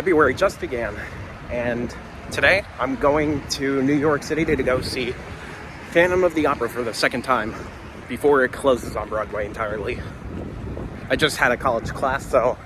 February just began, and today I'm going to New York City to go see Phantom of the Opera for the second time before it closes on Broadway entirely. I just had a college class, so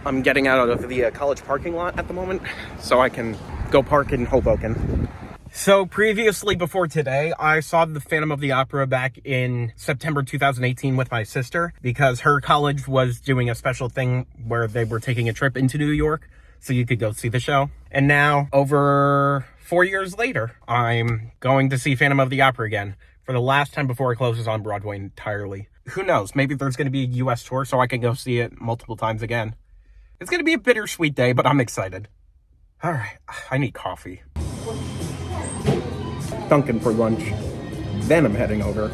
I'm getting out of the college parking lot at the moment so I can go park in Hoboken. So previously, before today, I saw the Phantom of the Opera back in September 2018 with my sister because her college was doing a special thing where they were taking a trip into New York so you could go see the show. And now, over 4 years later, I'm going to see Phantom of the Opera again for the last time before it closes on Broadway entirely. Who knows? Maybe there's going to be a US tour so I can go see it multiple times again. It's going to be a bittersweet day, but I'm excited. All right, I need coffee. Dunkin' for lunch. Then I'm heading over.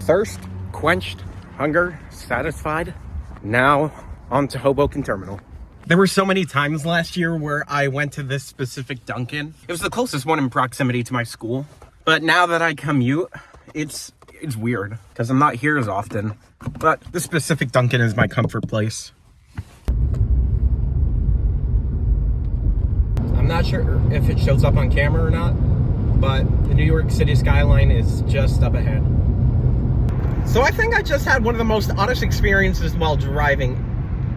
Thirst quenched, hunger satisfied. Now on to Hoboken Terminal. There were so many times last year where I went to this specific Dunkin'. It was the closest one in proximity to my school. But now that I commute, it's weird because I'm not here as often. But this specific Dunkin' is my comfort place. I'm not sure if it shows up on camera or not, but the New York City skyline is just up ahead. So I think I just had one of the most honest experiences while driving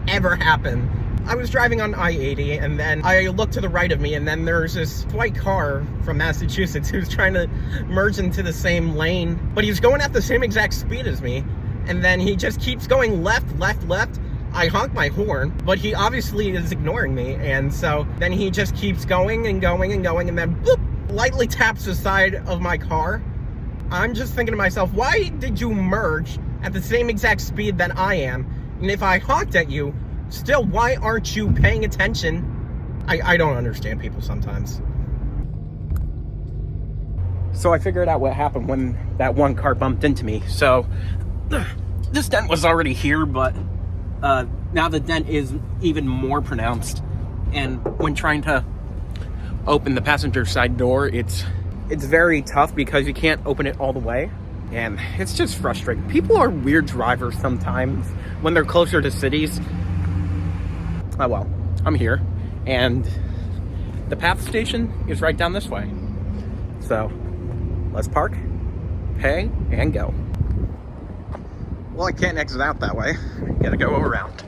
ever happen. I was driving on I-80, and then I looked to the right of me, and then there's this white car from Massachusetts who's trying to merge into the same lane, but he's going at the same exact speed as me, and then he just keeps going left. I honk my horn, but he obviously is ignoring me, and so then he just keeps going, and then boop, lightly taps the side of my car. I'm just thinking to myself, why did you merge at the same exact speed that I am? And if I honked at you, still, why aren't you paying attention? I don't understand people sometimes. So I figured out what happened when that one car bumped into me. So this dent was already here, but now the dent is even more pronounced. And when trying to open the passenger side door, it's very tough because you can't open it all the way, and it's just frustrating. People are weird drivers sometimes when they're closer to cities. Oh well, I'm here, and the PATH station is right down this way. So let's park, pay, and go. Well, I can't exit out that way. Gotta go around.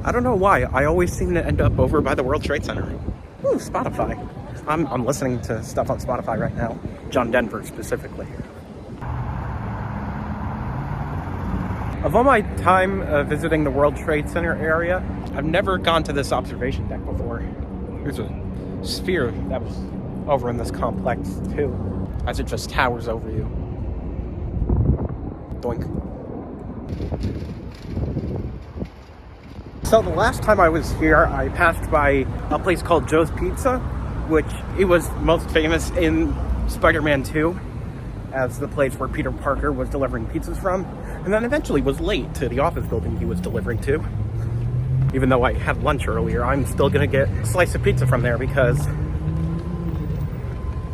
I don't know why, I always seem to end up over by the World Trade Center. Ooh, Spotify. I'm listening to stuff on Spotify right now. John Denver, specifically. Of all my time visiting the World Trade Center area, I've never gone to this observation deck before. There's a sphere that was over in this complex, too, as it just towers over you. Doink. So the last time I was here, I passed by a place called Joe's Pizza, which it was most famous in Spider-Man 2 as the place where Peter Parker was delivering pizzas from, and then eventually was late to the office building he was delivering to. Even though I had lunch earlier, I'm still gonna get a slice of pizza from there because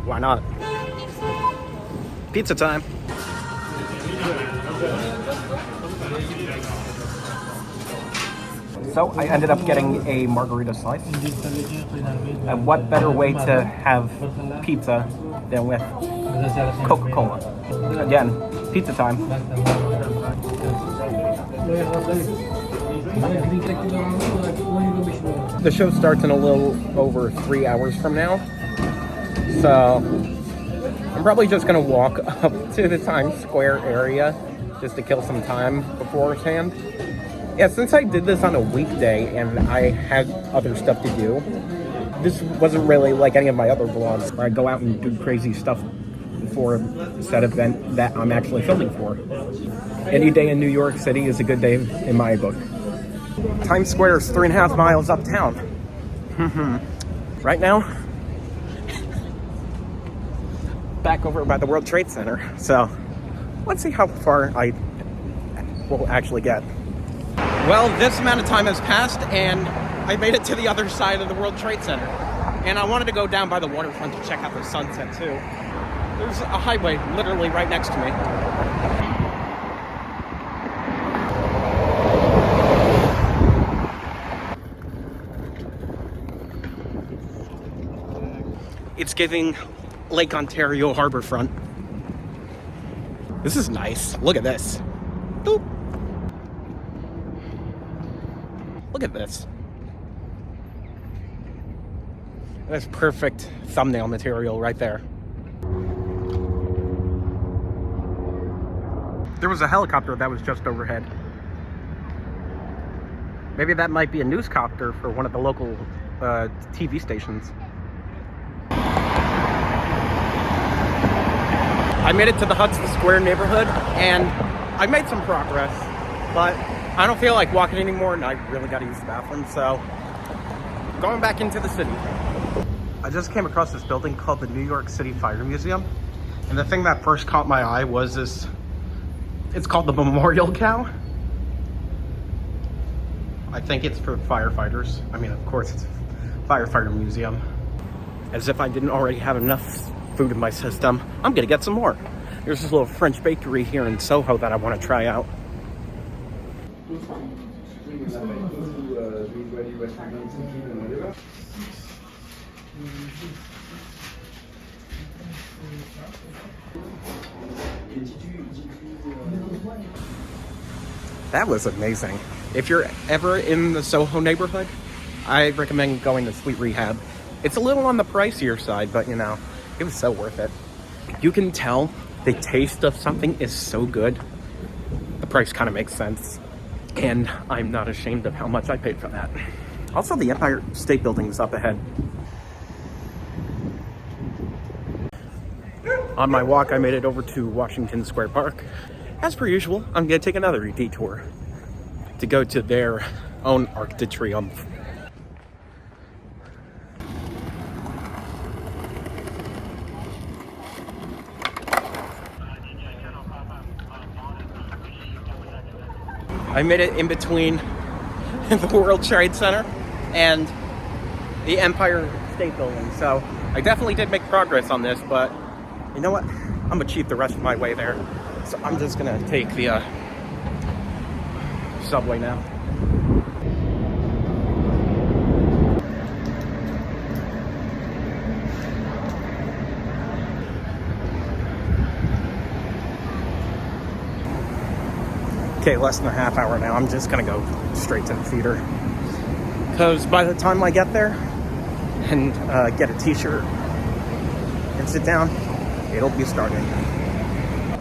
why not? Pizza time. So I ended up getting a margarita slice. And what better way to have pizza than with Coca-Cola? Again, pizza time. The show starts in a little over 3 hours from now. So I'm probably just gonna walk up to the Times Square area just to kill some time beforehand. Yeah, since I did this on a weekday and I had other stuff to do, this wasn't really like any of my other vlogs where I go out and do crazy stuff for a set event that I'm actually filming for. Any day in New York City is a good day in my book. Times Square is 3.5 miles uptown. Right now, back over by the World Trade Center. So let's see how far I will actually get. Well, this amount of time has passed, and I made it to the other side of the World Trade Center. And I wanted to go down by the waterfront to check out the sunset, too. There's a highway literally right next to me. It's giving Lake Ontario Harbourfront. This is nice. Look at this. Boop. Look at this. That's perfect thumbnail material right there. There was a helicopter that was just overhead. Maybe that might be a newscopter for one of the local TV stations. I made it to the Hudson Square neighborhood, and I made some progress, but I don't feel like walking anymore, and I really gotta use the bathroom, so going back into the city. I just came across this building called the New York City Fire Museum, and the thing that first caught my eye was this, it's called the Memorial Cow. I think it's for firefighters. I mean, of course, it's a firefighter museum. As if I didn't already have enough food in my system, I'm gonna get some more. There's this little French bakery here in Soho that I want to try out. That was amazing. If you're ever in the Soho neighborhood, I recommend going to Sweet Rehab. It's a little on the pricier side, but you know, it was so worth it. You can tell the taste of something is so good. The price kind of makes sense. And I'm not ashamed of how much I paid for that. Also, the Empire State Building is up ahead. On my walk, I made it over to Washington Square Park. As per usual, I'm gonna take another detour to go to their own Arc de Triomphe. I made it in between the World Trade Center and the Empire State Building, so I definitely did make progress on this, but you know what? I'm gonna cheat the rest of my way there. So I'm just gonna take the subway now. Okay, less than a half hour now. I'm just gonna go straight to the theater, because by the time I get there and get a t-shirt and sit down, it'll be starting.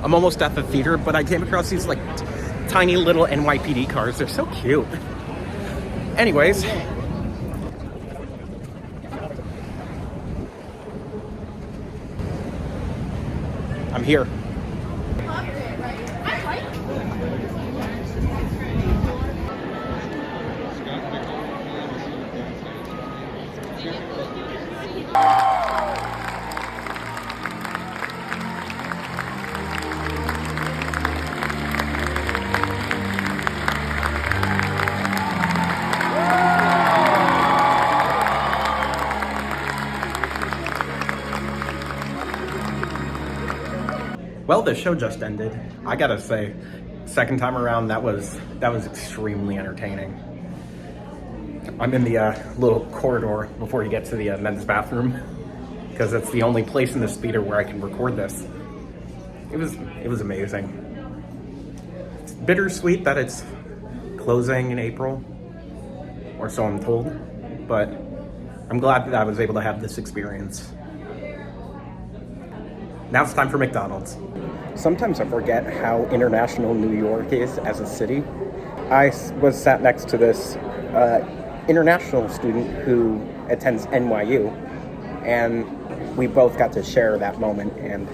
I'm almost at the theater, but I came across these like tiny little NYPD cars. They're so cute. Anyways, I'm here. Well, the show just ended. I gotta say, second time around, that was extremely entertaining. I'm in the little corridor before you get to the men's bathroom, because it's the only place in this theater where I can record this. It was amazing. It's bittersweet that it's closing in April, or so I'm told, but I'm glad that I was able to have this experience. Now it's time for McDonald's. Sometimes I forget how international New York is as a city. I was sat next to this international student who attends NYU, and we both got to share that moment. And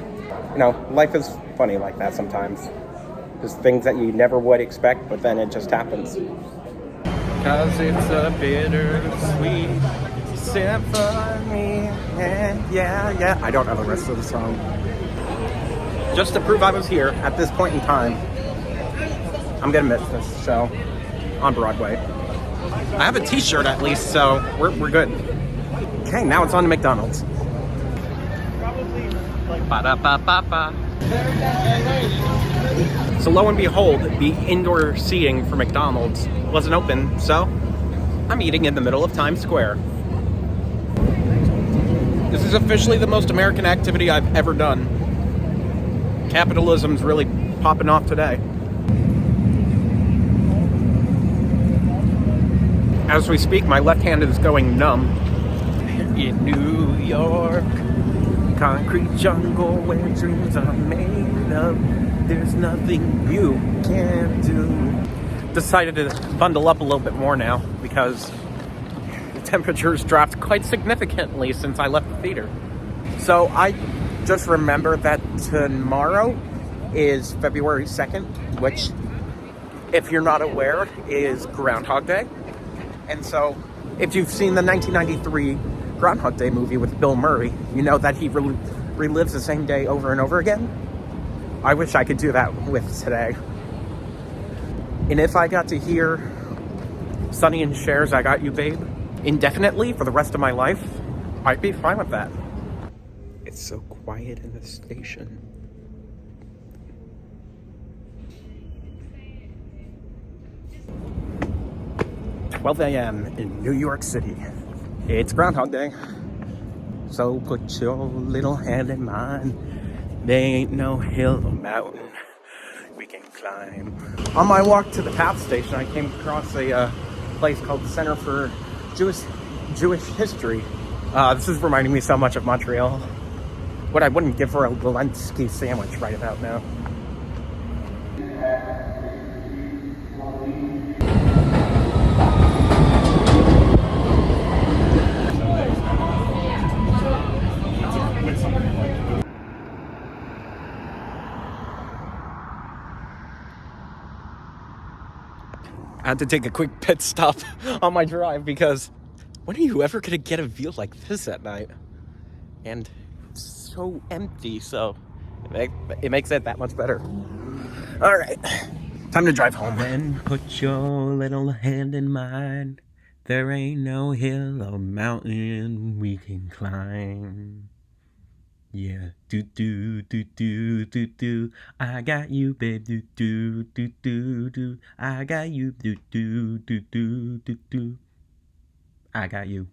you know, life is funny like that sometimes. There's things that you never would expect, but then it just happens. 'Cause it's a bittersweet symphony, yeah. I don't know the rest of the song. Just to prove I was here at this point in time, I'm gonna miss this show. on Broadway. I have a t-shirt at least, so we're good. Okay, now it's on to McDonald's. Ba-da-ba-ba-ba. So lo and behold, the indoor seating for McDonald's wasn't open, so I'm eating in the middle of Times Square. This is officially the most American activity I've ever done. Capitalism's really popping off today. As we speak, my left hand is going numb. In New York, concrete jungle where dreams are made of, there's nothing you can't do. Decided to bundle up a little bit more now because the temperature's dropped quite significantly since I left the theater. So I just remember that tomorrow is February 2nd, which, if you're not aware, is Groundhog Day. And so if you've seen the 1993 Groundhog Day movie with Bill Murray, you know that he relives the same day over and over again. I wish I could do that with today. And if I got to hear Sonny and Cher's I Got You Babe indefinitely for the rest of my life, I'd be fine with that. It's so quiet in the station. "12 a.m. in New York City. It's Groundhog Day. So put your little hand in mine. There ain't no hill or mountain we can climb." On my walk to the PATH station, I came across a place called the Center for Jewish History. This is reminding me so much of Montreal. What I wouldn't give for a Zelensky sandwich right about now. I had to take a quick pit stop on my drive because when are you ever gonna get a view like this at night? And it's so empty, so it makes it that much better. All right, time to drive home. Then put your little hand in mine. There ain't no hill or mountain we can climb. Yeah, do do do do do do. I got you, babe. Do do do do do. I got you. Do do do do do do. I got you.